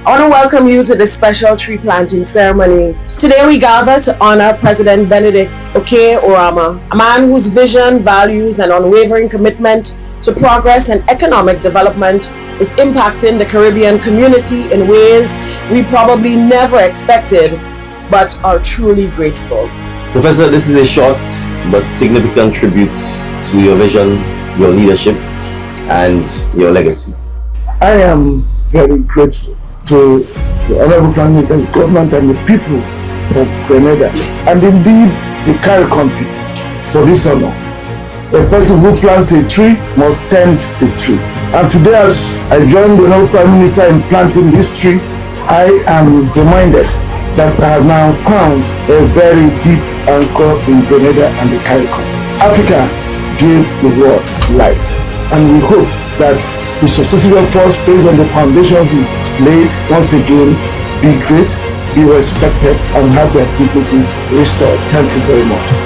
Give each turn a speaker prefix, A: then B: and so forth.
A: I want to welcome you to this special tree planting ceremony. Today we gather to honor President Benedict Oramah, a man whose vision, values, and unwavering commitment to progress and economic development is impacting the Caribbean community in ways we probably never expected, but are truly grateful.
B: Professor, this is a short but significant tribute to your vision, your leadership, and your legacy.
C: I am very grateful to the Honorable Prime Minister, his government, and the people of Grenada, and indeed the CARICOM people for this honor. A person who plants a tree must tend the tree. And today, as I join the Honorable Prime Minister in planting this tree, I am reminded that I have now found a very deep anchor in Grenada and the CARICOM. Africa gave the world life, and we hope that the successive efforts based on the foundations we've laid once again be great, be respected, and have their dignities restored. Thank you very much.